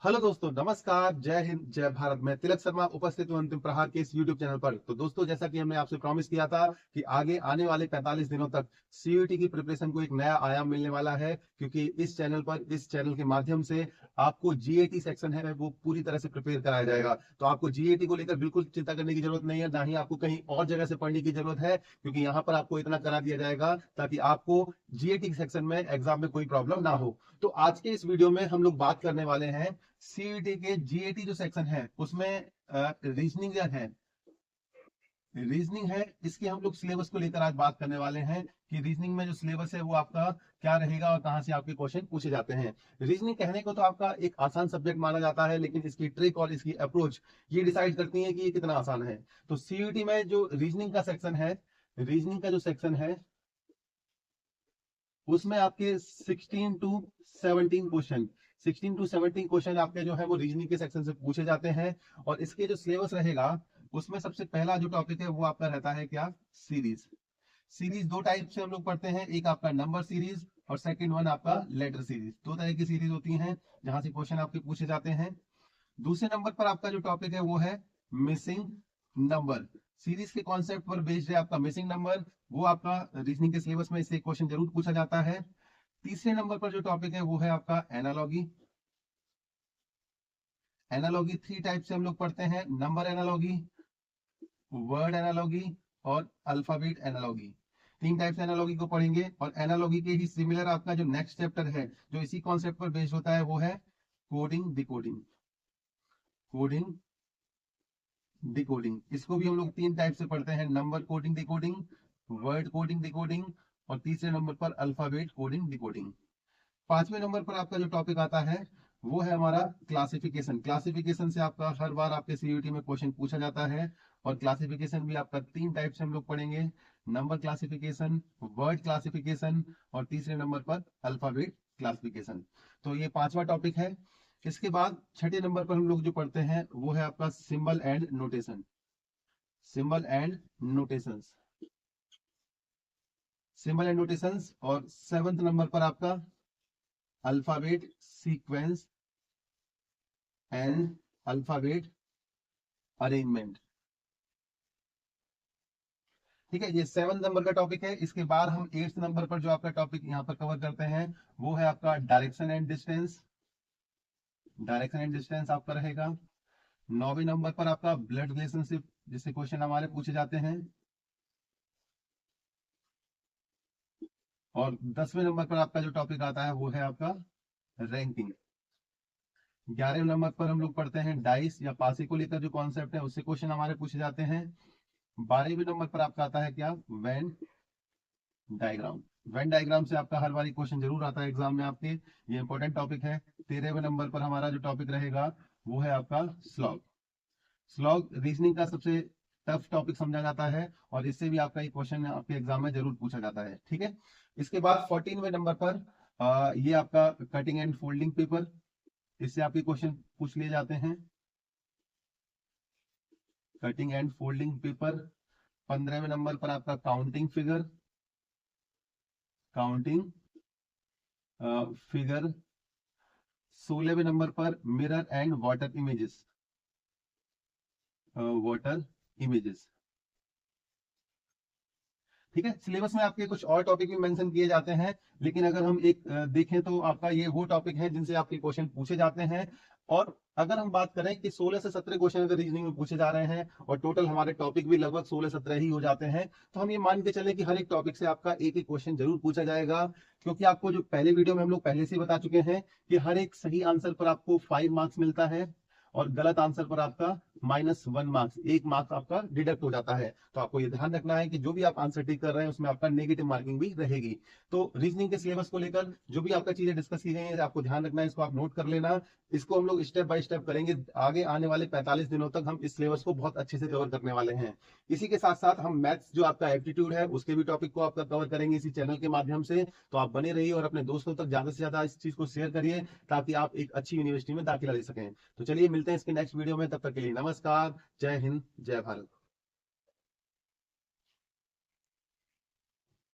Hello दोस्तों, नमस्कार, जय हिंद, जय भारत। मैं तिलक शर्मा उपस्थित हूं अंतिम प्रहार के इस यूट्यूब चैनल पर। तो दोस्तों, जैसा कि हमने आपसे प्रॉमिस किया था कि आगे आने वाले 45 दिनों तक सीयूईटी की प्रिपरेशन को एक नया आयाम मिलने वाला है, क्योंकि इस चैनल के माध्यम से आपको जीएटी सेक्शन है वो पूरी तरह से प्रिपेयर कराया जाएगा। तो आपको जीएटी को लेकर बिल्कुल चिंता करने की जरूरत नहीं है, ना ही आपको कहीं और जगह से पढ़ने की जरूरत है, क्योंकि यहाँ पर आपको इतना करा दिया जाएगा ताकि आपको जीएटी सेक्शन में एग्जाम में कोई प्रॉब्लम ना हो। तो आज के इस वीडियो में हम लोग बात करने वाले हैं सीईटी के जीएटी जो सेक्शन है उसमें रीजनिंग है। रीजनिंग है, इसके हम लोग सिलेबस को लेकर आज बात करने वाले हैं कि रीजनिंग में जो सिलेबस है वो आपका क्या रहेगा और कहां से आपके क्वेश्चन पूछे जाते हैं। रीजनिंग कहने को तो आपका एक आसान सब्जेक्ट माना जाता है, लेकिन इसकी ट्रिक और इसकी अप्रोच ये डिसाइड करती है कि ये कितना आसान है। तो सीईटी में जो रीजनिंग का सेक्शन है, रीजनिंग का जो सेक्शन है उसमें आपके 16 टू 17 क्वेश्चन 16 टू 17 क्वेश्चन आपके जो है वो रीजनिंग के सेक्शन से पूछे जाते हैं। और इसके जो सिलेबस रहेगा उसमें सबसे पहला जो टॉपिक है वो आपका रहता है क्या, सीरीज। सीरीज दो टाइप से हम लोग पढ़ते हैं, एक आपका नंबर सीरीज और सेकंड वन आपका लेटर सीरीज। दो तरह की सीरीज होती हैं जहां से क्वेश्चन आपके पूछे जाते हैं। दूसरे नंबर पर आपका जो टॉपिक है वो है मिसिंग नंबर। सीरीज के कॉन्सेप्ट पर बेस्ड है आपका मिसिंग नंबर, वो आपका रीजनिंग के सिलेबस में इससे क्वेश्चन जरूर पूछा जाता है। तीसरे नंबर पर जो टॉपिक है वो है आपका एनालॉगी। एनालॉगी थ्री टाइप से हम लोग पढ़ते हैं, नंबर एनालॉगी, वर्ड एनालॉगी और अल्फाबेट एनालॉगी। तीन टाइप से एनालॉगी को पढ़ेंगे। और एनालॉगी के ही सिमिलर आपका जो नेक्स्ट चैप्टर है जो इसी कॉन्सेप्ट पर बेस्ड होता है वो है कोडिंग डिकोडिंग। कोडिंग डिकोडिंग, इसको भी हम लोग तीन टाइप से पढ़ते हैं, number coding decoding, word coding decoding और तीसरे नंबर पर अल्फाबेट कोडिंग डिकोडिंग। पांचवें नंबर पर आपका जो टॉपिक आता है वो है हमारा क्लासिफिकेशन। क्लासिफिकेशन से आपका हर बार आपके सीयूटी में क्वेश्चन पूछा जाता है। और क्लासिफिकेशन भी आपका तीन टाइप से हम लोग पढ़ेंगे, नंबर क्लासिफिकेशन, वर्ड क्लासिफिकेशन और तीसरे नंबर पर अल्फाबेट क्लासिफिकेशन। तो ये पांचवा टॉपिक है। इसके बाद छठे नंबर पर हम लोग जो पढ़ते हैं वो है आपका symbol and notation. Symbol and notations, symbol and notations. और सेवंथ नंबर पर आपका alphabet sequence and alphabet arrangement. ठीक है, ये सेवन नंबर का टॉपिक है। इसके बाद हम एट्थ नंबर पर जो आपका टॉपिक यहाँ पर कवर करते हैं वो है आपका direction and distance. Direction and distance आपका रहेगा। नौवें नंबर पर आपका ब्लड रिलेशनशिप, जिससे क्वेश्चन हमारे पूछे जाते हैं। और 10वें नंबर पर आपका जो टॉपिक आता है वो है आपका रैंकिंग। 11वें नंबर पर हम लोग पढ़ते हैं डाइस या पासी को लेकर जो कॉन्सेप्ट है उससे क्वेश्चन हमारे पूछे जाते हैं। 12वें नंबर पर आपका आता है क्या, वेन डायग्राम। वेन डायग्राम से आपका हर बार क्वेश्चन जरूर आता है एग्जाम में आपके, ये इंपॉर्टेंट टॉपिक है। 13वें नंबर पर हमारा जो टॉपिक रहेगा वो है आपका स्लॉग। स्लॉग रीजनिंग का सबसे टफ टॉपिक समझा जाता है और इससे भी आपका एक क्वेश्चन आपके एग्जाम में जरूर पूछा जाता है। ठीक है, इसके बाद 14वें नंबर पर ये आपका कटिंग एंड फोल्डिंग पेपर, इससे आपके क्वेश्चन पूछ लिए जाते हैं। Cutting and folding paper. 15वें नंबर पर आपका काउंटिंग फिगर, काउंटिंग फिगर। 16वें नंबर पर mirror and water images, water images. ठीक है, सिलेबस में आपके कुछ और टॉपिक भी मेंशन किए जाते हैं, लेकिन अगर हम एक देखें तो आपका ये वो टॉपिक है जिनसे आपके क्वेश्चन पूछे जाते हैं। और अगर हम बात करें कि 16 से 17 क्वेश्चन अगर रीजनिंग में पूछे जा रहे हैं और टोटल हमारे टॉपिक भी लगभग 16-17 ही हो जाते हैं, तो हम ये मान के चलें कि हर एक टॉपिक से आपका एक एक क्वेश्चन जरूर पूछा जाएगा। क्योंकि आपको जो पहले वीडियो में हम लोग पहले से बता चुके हैं कि हर एक सही आंसर पर आपको 5 मार्क्स मिलता है और गलत आंसर पर आपका -1 मार्क्स, 1 मार्क्स आपका डिडक्ट हो जाता है। तो आपको ये ध्यान रखना है कि जो भी आप आंसर टिक कर रहे हैं उसमें आपका नेगेटिव मार्किंग भी रहेगी। तो रीजनिंग के सिलेबस को लेकर जो भी आपका चीजें डिस्कस की गई है आपको ध्यान रखना है, इसको आप नोट कर लेना। इसको हम लोग स्टेप बाय स्टेप करेंगे, आगे आने वाले 45 दिनों तक हम इस सिलेबस को बहुत अच्छे से कवर करने वाले हैं। इसी के साथ साथ हम मैथ्स जो आपका एप्टीट्यूड है उसके भी टॉपिक को आपका कवर करेंगे इसी चैनल के माध्यम से। तो आप बने रहिए और अपने दोस्तों तक ज्यादा से ज्यादा इस चीज को शेयर करिए ताकि आप एक अच्छी यूनिवर्सिटी में दाखिला ले सकें। तो चलिए मिलते हैं इसके नेक्स्ट वीडियो में, तब तक के लिए नमस्कार, जय हिंद, जय भारत।